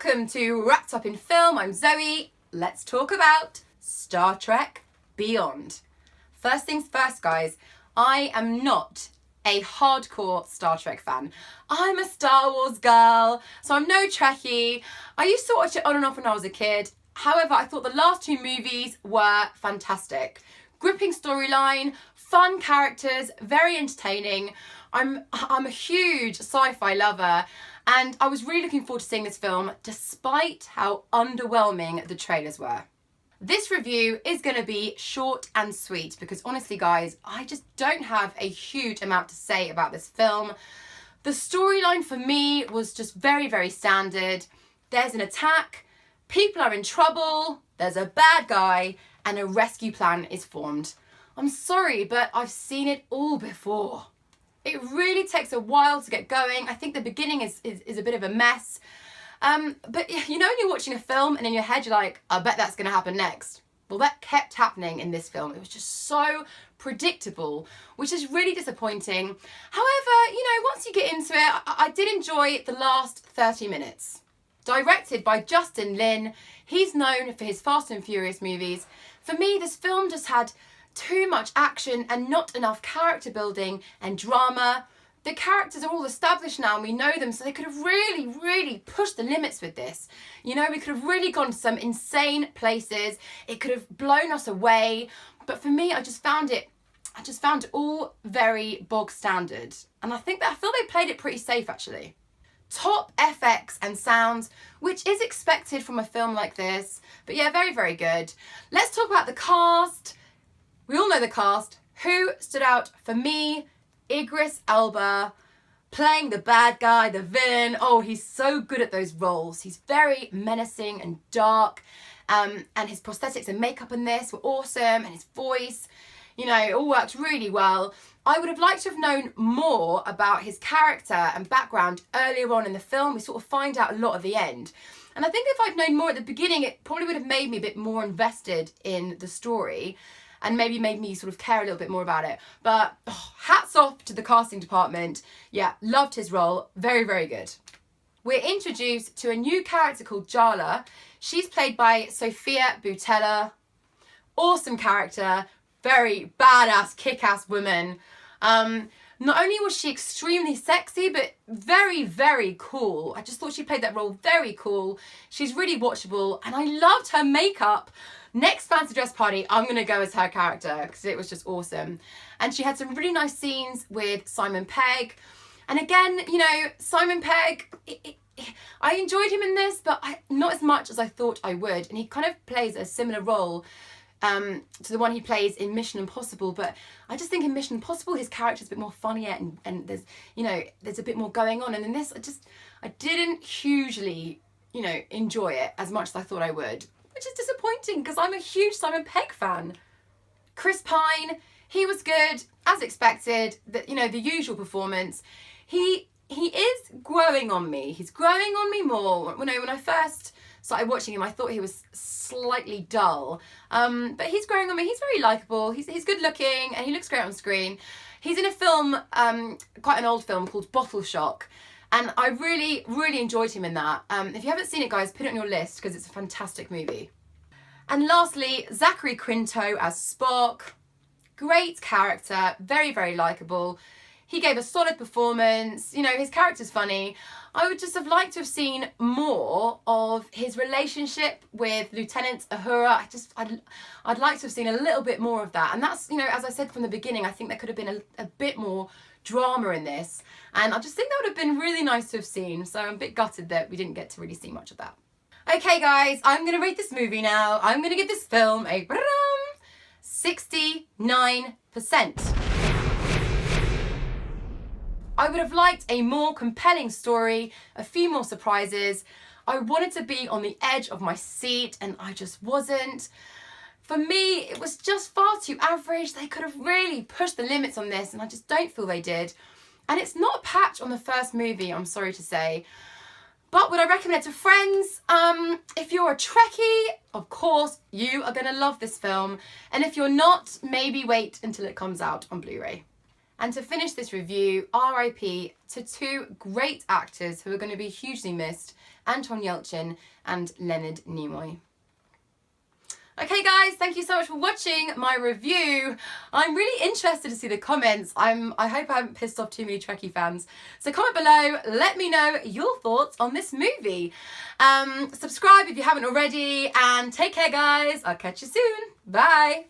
Welcome to Wrapped Up in Film. I'm Zoe. Let's talk about Star Trek Beyond. First things first, guys. I am not a hardcore Star Trek fan. I'm a Star Wars girl, so I'm no Trekkie. I used to watch it on and off when I was a kid. However, I thought the last two movies were fantastic. Gripping storyline, fun characters, very entertaining. I'm a huge sci-fi lover, and I was really looking forward to seeing this film despite how underwhelming the trailers were. This review is going to be short and sweet because honestly guys, I just don't have a huge amount to say about this film. The storyline for me was just very, very standard. There's an attack, people are in trouble, there's a bad guy, and a rescue plan is formed. I'm sorry, but I've seen it all before. It really takes a while to get going. I think the beginning is a bit of a mess. But you know when you're watching a film and in your head you're like, I bet that's going to happen next. Well, that kept happening in this film. It was just so predictable, which is really disappointing. However, you know, once you get into it, I did enjoy the last 30 minutes. Directed by Justin Lin, he's known for his Fast and Furious movies. For me, this film just had too much action and not enough character building and drama. The characters are all established now and we know them, so they could have really pushed the limits with this. You know, we could have really gone to some insane places. It could have blown us away. But for me, I just found it all very bog standard. And I feel they played it pretty safe actually. Top FX and sounds, which is expected from a film like this. But yeah, very, very good. Let's talk about the cast. We all know the cast. Who stood out for me? Idris Elba, playing the bad guy, the villain. Oh, he's so good at those roles. He's very menacing and dark. And his prosthetics and makeup in this were awesome. And his voice, you know, it all worked really well. I would have liked to have known more about his character and background earlier on in the film. We sort of find out a lot at the end. And I think if I'd known more at the beginning, it probably would have made me a bit more invested in the story and maybe made me sort of care a little bit more about it. But hats off to the casting department. Yeah, loved his role. Very, very good. We're introduced to a new character called Jala. She's played by Sofia Boutella. Awesome character. Very badass, kick-ass woman. Not only was she extremely sexy, but very, very cool. I just thought she played that role very cool. She's really watchable, and I loved her makeup. Next fancy dress party, I'm going to go as her character because it was just awesome. And she had some really nice scenes with Simon Pegg. And again, you know, Simon Pegg, I enjoyed him in this, but not as much as I thought I would. And he kind of plays a similar role to the one he plays in Mission Impossible, but I just think in Mission Impossible his character's a bit more funnier and there's, you know, there's a bit more going on, and in this I didn't hugely, you know, enjoy it as much as I thought I would, which is disappointing because I'm a huge Simon Pegg fan. Chris Pine, he was good as expected, you know, the usual performance. He is growing on me. He's growing on me more. You know, when I first started watching him, I thought he was slightly dull. But he's growing on me. He's very likeable. He's good looking and he looks great on screen. He's in a film, quite an old film called Bottle Shock. And I really enjoyed him in that. If you haven't seen it, guys, put it on your list because it's a fantastic movie. And lastly, Zachary Quinto as Spock. Great character, very, very likeable. He gave a solid performance. You know, his character's funny. I would just have liked to have seen more of his relationship with Lieutenant Uhura. I'd like to have seen a little bit more of that. And that's, you know, as I said from the beginning, I think there could have been a bit more drama in this. And I just think that would have been really nice to have seen. So I'm a bit gutted that we didn't get to really see much of that. Okay, guys, I'm going to rate this movie now. I'm going to give this film a 69%. I would have liked a more compelling story, a few more surprises. I wanted to be on the edge of my seat and I just wasn't. For me, it was just far too average. They could have really pushed the limits on this and I just don't feel they did. And it's not a patch on the first movie, I'm sorry to say. But would I recommend it to friends? If you're a Trekkie, of course, you are going to love this film. And if you're not, maybe wait until it comes out on Blu-ray. And to finish this review, RIP to two great actors who are going to be hugely missed, Anton Yelchin and Leonard Nimoy. Okay guys, thank you so much for watching my review. I'm really interested to see the comments. I hope I haven't pissed off too many Trekkie fans. So comment below, let me know your thoughts on this movie. Subscribe if you haven't already, and take care guys. I'll catch you soon. Bye.